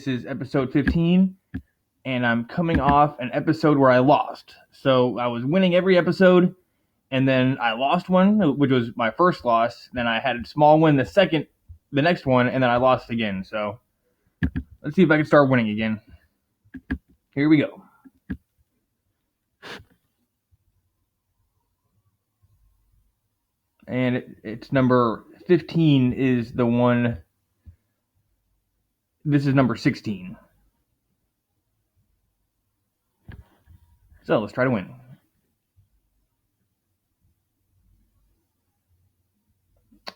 This is episode 15, and I'm coming off an episode where I lost. So I was winning every episode, and then I lost one, which was my first loss. Then I had a small win the next one, and then I lost again. So let's see if I can start winning again. Here we go. And it's number 15 is the one. This is number 16. So let's try to win.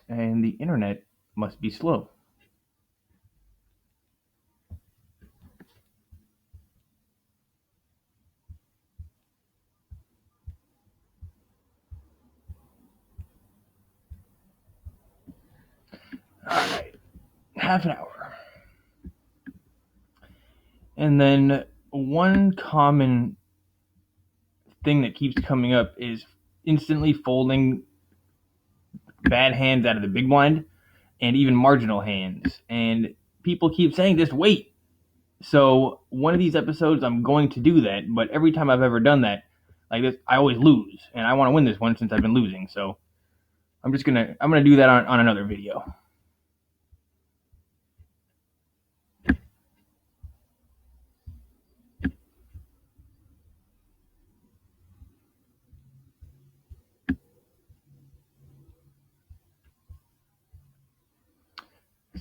And the internet must be slow. All right, half an hour. And then one common thing that keeps coming up is instantly folding bad hands out of the big blind and even marginal hands. And people keep saying, just wait. So one of these episodes, I'm going to do that. But every time I've ever done that, like this, I always lose. And I want to win this one since I've been losing. So I'm gonna do that on another video.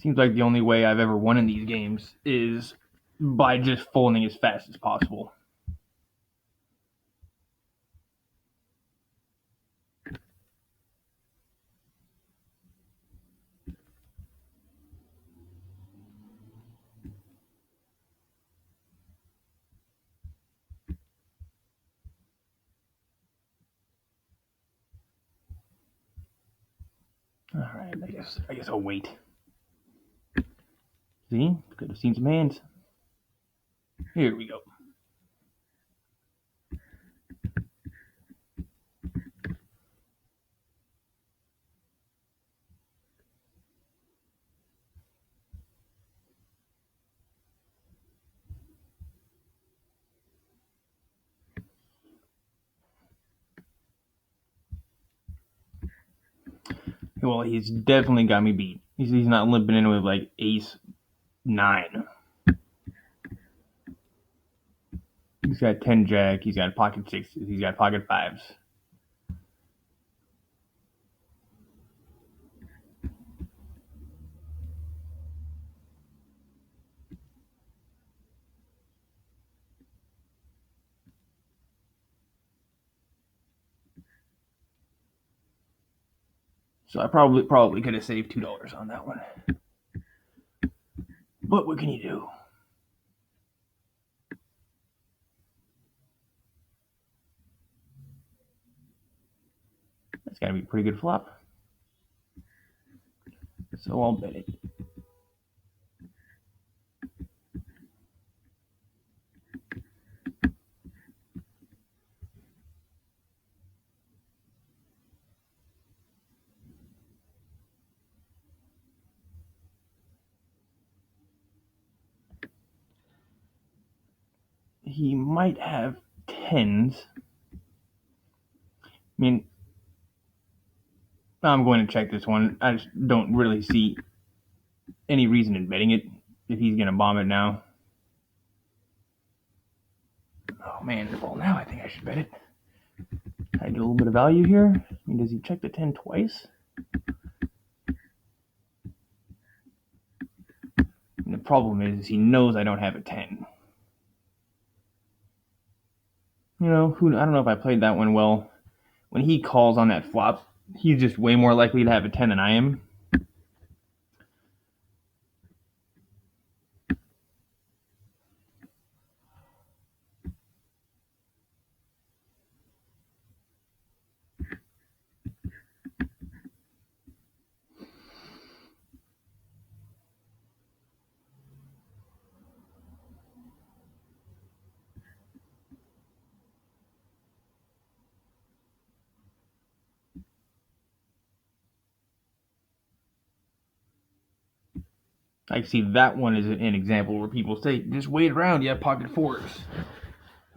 Seems like the only way I've ever won in these games is by just folding as fast as possible. All right, I guess I'll wait. See, could have seen some hands. Here we go. Well, he's definitely got me beat. He's not limping in with like ace 9. He's got 10 jack. He's got pocket 6s. He's got pocket 5s. So I probably could have saved $2 on that one. But what can you do? That's got to be a pretty good flop. So I'll bet it. He might have 10s. I mean, I'm going to check this one. I just don't really see any reason in betting it if he's going to bomb it now. Oh man, well now I think I should bet it. I get a little bit of value here. I mean, does he check the 10 twice? And the problem is he knows I don't have a 10. You know, I don't know if I played that one well. When he calls on that flop, he's just way more likely to have a 10 than I am. I see that one as an example where people say, just wait around, you have pocket fours.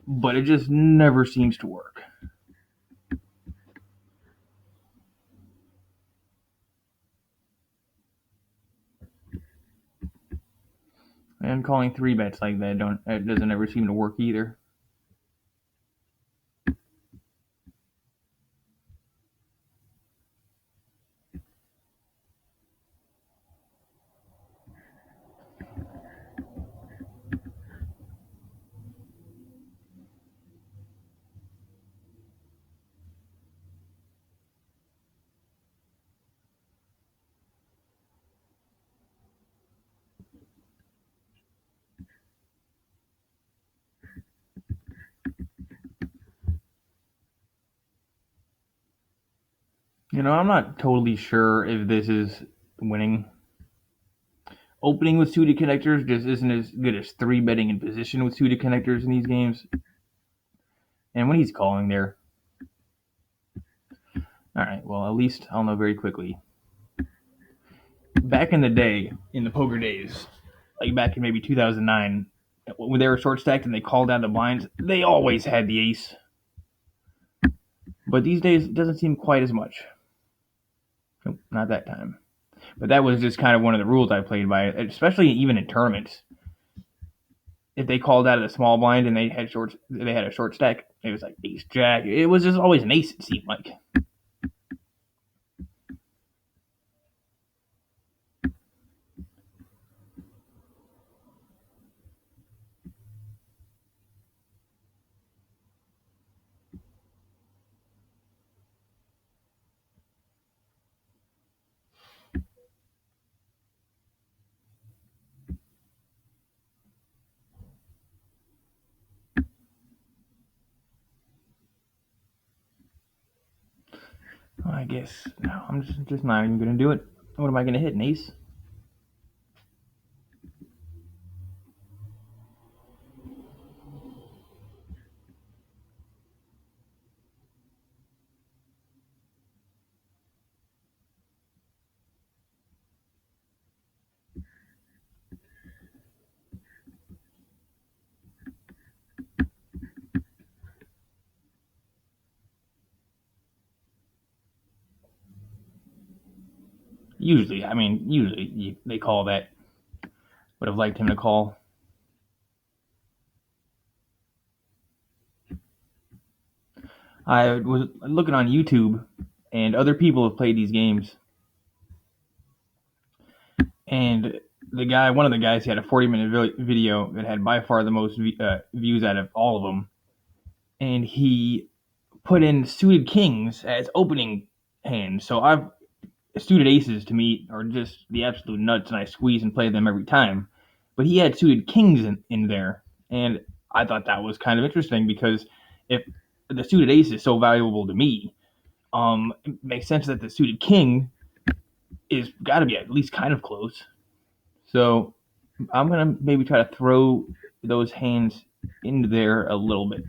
But it just never seems to work. And calling three bets like that it doesn't ever seem to work either. I'm not totally sure if this is winning. Opening with suited connectors just isn't as good as three betting in position with suited connectors in these games. And when he's calling there, all right, well, at least I'll know very quickly. Back in the day, in the poker days, like back in maybe 2009, when they were short stacked and they called out the blinds, they always had the ace. But these days, it doesn't seem quite as much. Nope, not that time. But that was just kind of one of the rules I played by, especially even in tournaments. If they called out of the small blind and they had a short stack, it was like ace jack. It was just always an ace. It seemed like. I guess no, I'm just not even gonna do it. What am I gonna hit, an ace? Usually they call that. Would have liked him to call. I was looking on YouTube, and other people have played these games. And one of the guys, he had a 40-minute video that had by far the most views out of all of them. And he put in suited kings as opening hands. So suited aces to me are just the absolute nuts, and I squeeze and play them every time. But he had suited kings in there, and I thought that was kind of interesting because if the suited ace is so valuable to me, it makes sense that the suited king is got to be at least kind of close. So I'm gonna maybe try to throw those hands into there a little bit.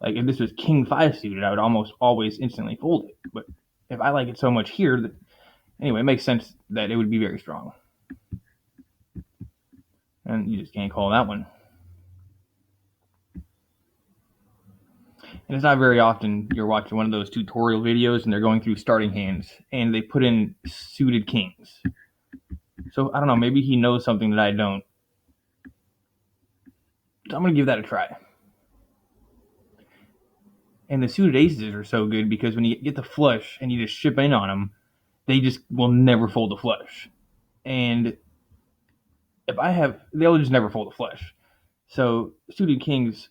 Like if this was king five suited, I would almost always instantly fold it. But if I like it so much here, anyway, it makes sense that it would be very strong. And you just can't call that one. And it's not very often you're watching one of those tutorial videos and they're going through starting hands and they put in suited kings. So I don't know, maybe he knows something that I don't. So I'm going to give that a try. And the suited aces are so good because when you get the flush and you just ship in on them, they just will never fold the flush. And they'll just never fold the flush. So suited kings,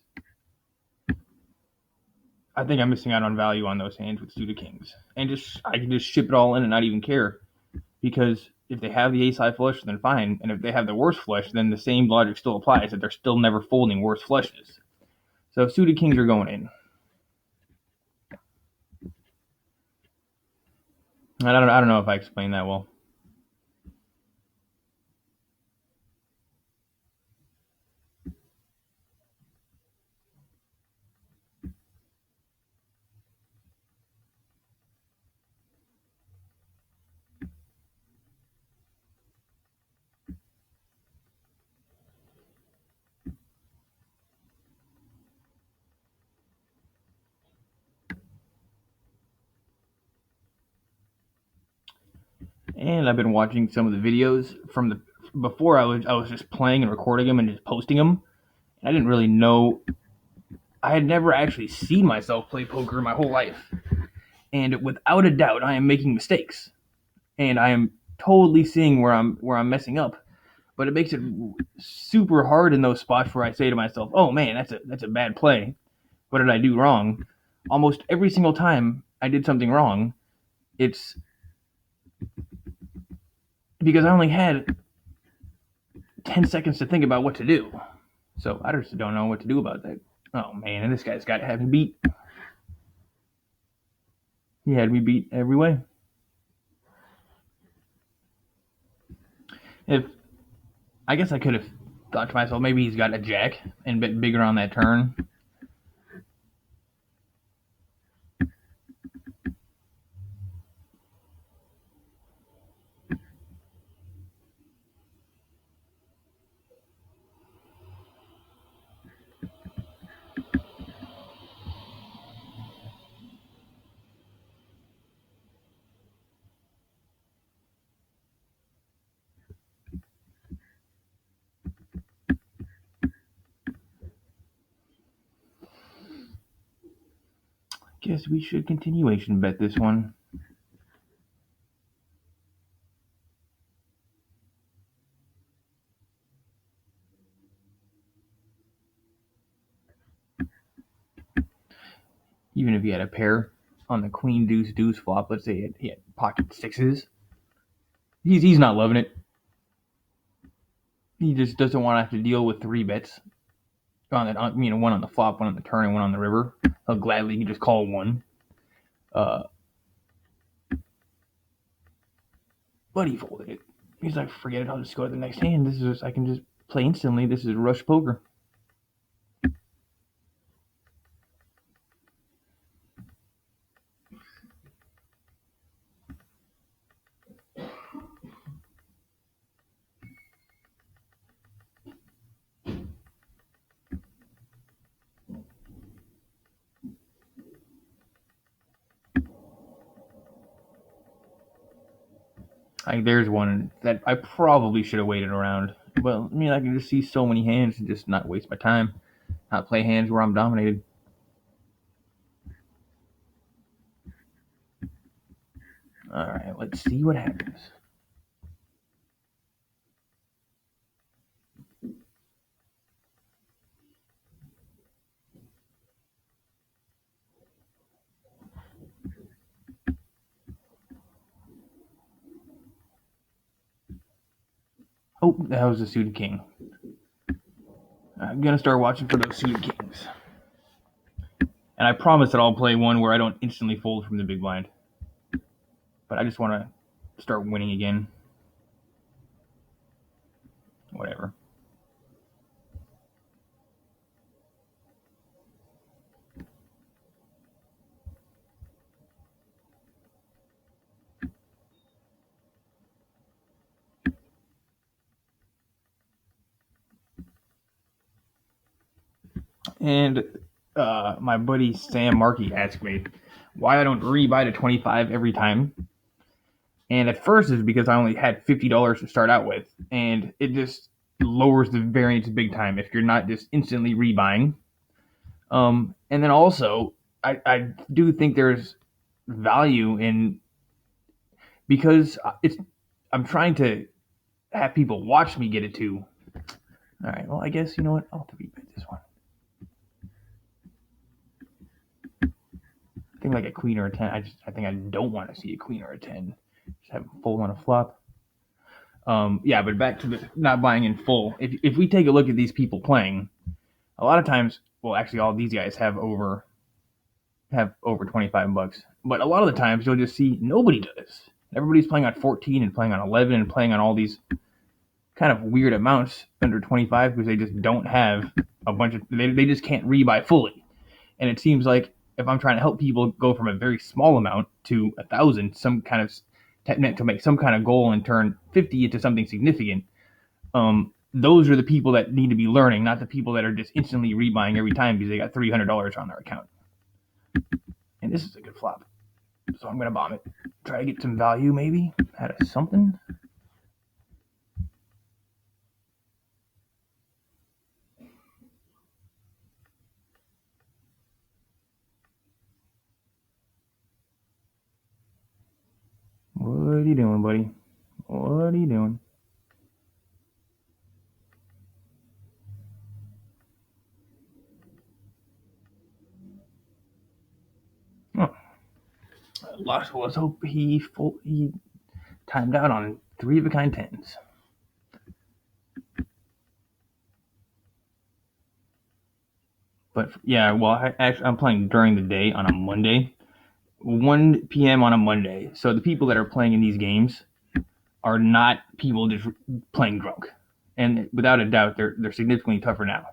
I think I'm missing out on value on those hands with suited kings. And I can just ship it all in and not even care. Because if they have the ace high flush, then fine. And if they have the worst flush, then the same logic still applies that they're still never folding worse flushes. So suited kings are going in. I don't know if I explained that well. And I've been watching some of the videos from the before. I was just playing and recording them and just posting them. I didn't really know. I had never actually seen myself play poker my whole life, and without a doubt, I am making mistakes, and I am totally seeing where I'm messing up. But it makes it super hard in those spots where I say to myself, "Oh man, that's a bad play. What did I do wrong?" Almost every single time I did something wrong, it's because I only had 10 seconds to think about what to do. So I just don't know what to do about that. Oh man, and this guy's got to have me beat. He had me beat every way. If I guess I could have thought to myself, maybe he's got a jack and bet bigger on that turn. Guess we should continuation bet this one. Even if he had a pair on the queen deuce deuce flop, let's say he had pocket sixes, he's not loving it. He just doesn't want to have to deal with three bets on it. One on the flop, one on the turn, and one on the river. He'll gladly just call one. But he folded it. He's like, forget it. I'll just go to the next hand. I can just play instantly. This is rush poker. There's one that I probably should have waited around. Well, I can just see so many hands and just not waste my time. Not play hands where I'm dominated. All right, let's see what happens. Oh, that was a suited king. I'm going to start watching for those suited kings. And I promise that I'll play one where I don't instantly fold from the big blind. But I just want to start winning again. Whatever. And my buddy Sam Markey asked me why I don't rebuy to 25 every time. And at first it's because I only had $50 to start out with, and it just lowers the variance big time if you're not just instantly rebuying. And then also, I do think there's value in, because I'm trying to have people watch me get it too. All right, well, I guess, you know what? I'll three bet this one. I think like a queen or a 10. I think I don't want to see a queen or a 10. Just have a fold on a flop. Yeah, but back to the not buying in full. If we take a look at these people playing, a lot of times, well, actually, all these guys have over $25, but a lot of the times you'll just see nobody does. Everybody's playing on 14 and playing on 11 and playing on all these kind of weird amounts under 25 because they just don't have a bunch of. They just can't rebuy fully, and it seems like if I'm trying to help people go from a very small amount to 1,000, some kind of to make some kind of goal and turn 50 into something significant, those are the people that need to be learning, not the people that are just instantly rebuying every time because they got $300 on their account. And this is a good flop. So I'm gonna bomb it. Try to get some value maybe out of something. What are you doing, buddy? What are you doing? Oh, let's hope he timed out on 3 of a kind tens. But yeah, well, I'm playing during the day on a Monday, 1 p.m. on a Monday. So the people that are playing in these games are not people just playing drunk, and without a doubt, they're significantly tougher now.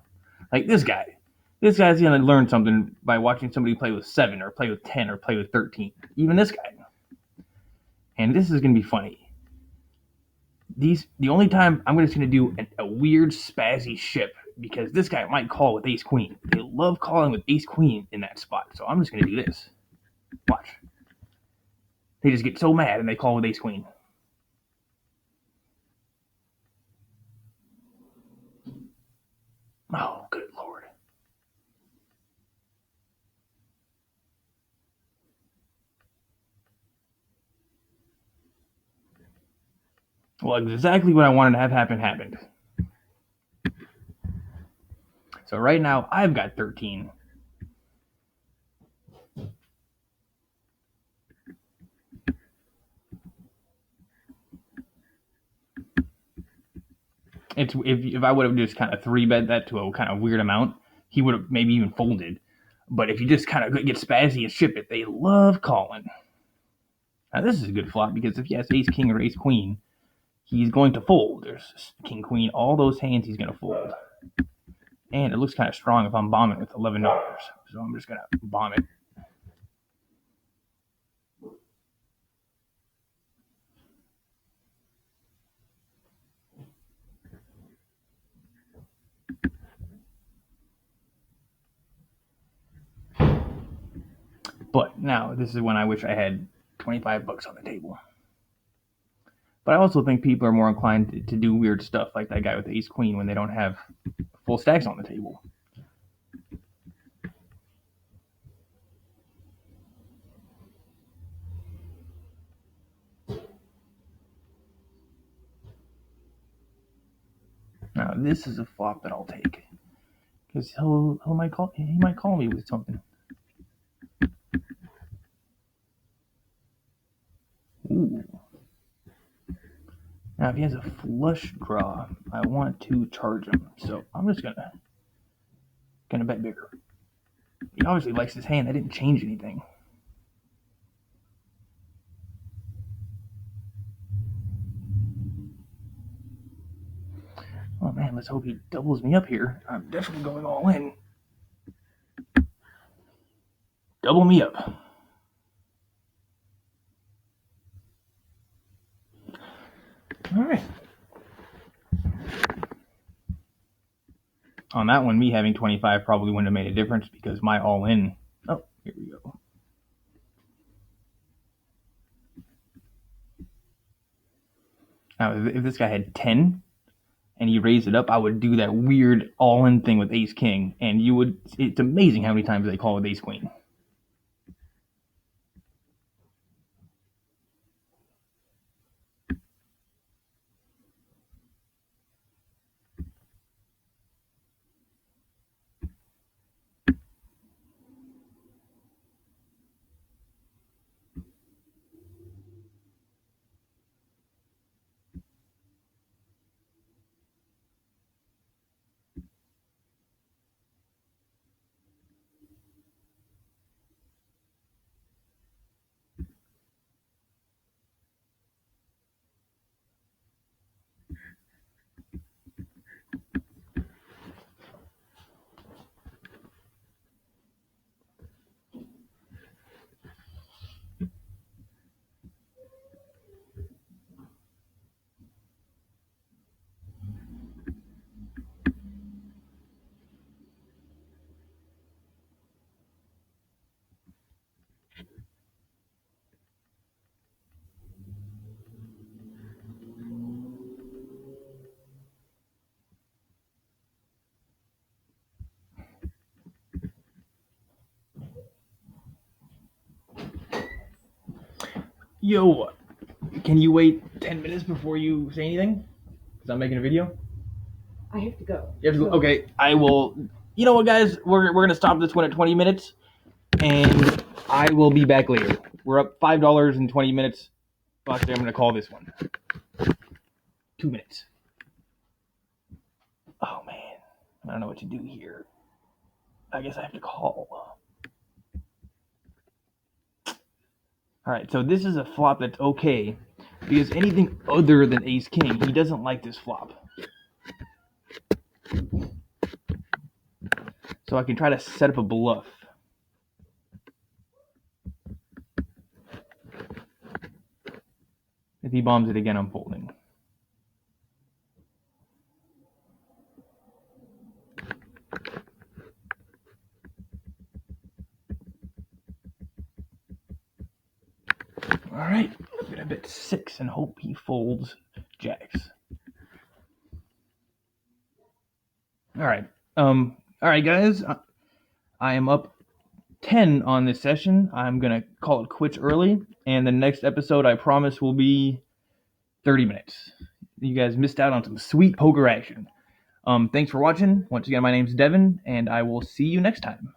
Like this guy. This guy's gonna learn something by watching somebody play with 7 or play with 10 or play with 13. Even this guy. And this is gonna be funny. The only time I'm just gonna do a weird spazzy ship because this guy might call with ace queen. They love calling with ace queen in that spot, so I'm just gonna do this. Watch. They just get so mad and they call with ace queen. Oh, good lord. Well, exactly what I wanted to have happen happened. So right now I've got 13. It's if I would have just kind of 3-bet that to a kind of weird amount, he would have maybe even folded. But if you just kind of get spazzy and ship it, they love calling. Now this is a good flop because if he has ace king or ace queen, he's going to fold. There's king queen, all those hands he's going to fold. And it looks kind of strong if I'm bombing with $11. So I'm just going to bomb it. But now this is when I wish I had $25 on the table. But I also think people are more inclined to do weird stuff like that guy with ace queen when they don't have full stacks on the table. Now this is a flop that I'll take because he might call me with something. Ooh. Now if he has a flush draw, I want to charge him, so I'm just gonna bet bigger. He obviously likes his hand. That didn't change anything. Oh man, let's hope he doubles me up here. I'm definitely going all in. Double me up. All right. On that one, me having 25 probably wouldn't have made a difference because my all in. Oh, here we go. Now, if this guy had 10 and he raised it up, I would do that weird all in thing with ace king. And you would, it's amazing how many times they call with ace queen. Yo, can you wait 10 minutes before you say anything? Because I'm making a video. I have to go. You have to go? Okay, I will. You know what, guys? We're going to stop this one at 20 minutes, and I will be back later. We're up $5 in 20 minutes. Well, actually, I'm going to call this one. 2 minutes. Oh, man. I don't know what to do here. I guess I have to call. Alright, so this is a flop that's okay, because anything other than ace-king, he doesn't like this flop. So I can try to set up a bluff. If he bombs it again, I'm folding. Alright, I'm gonna bet 6 and hope he folds jacks. Alright, guys, I am up 10 on this session. I'm gonna call it quits early, and the next episode, I promise, will be 30 minutes. You guys missed out on some sweet poker action. Thanks for watching. Once again, my name's Devin, and I will see you next time.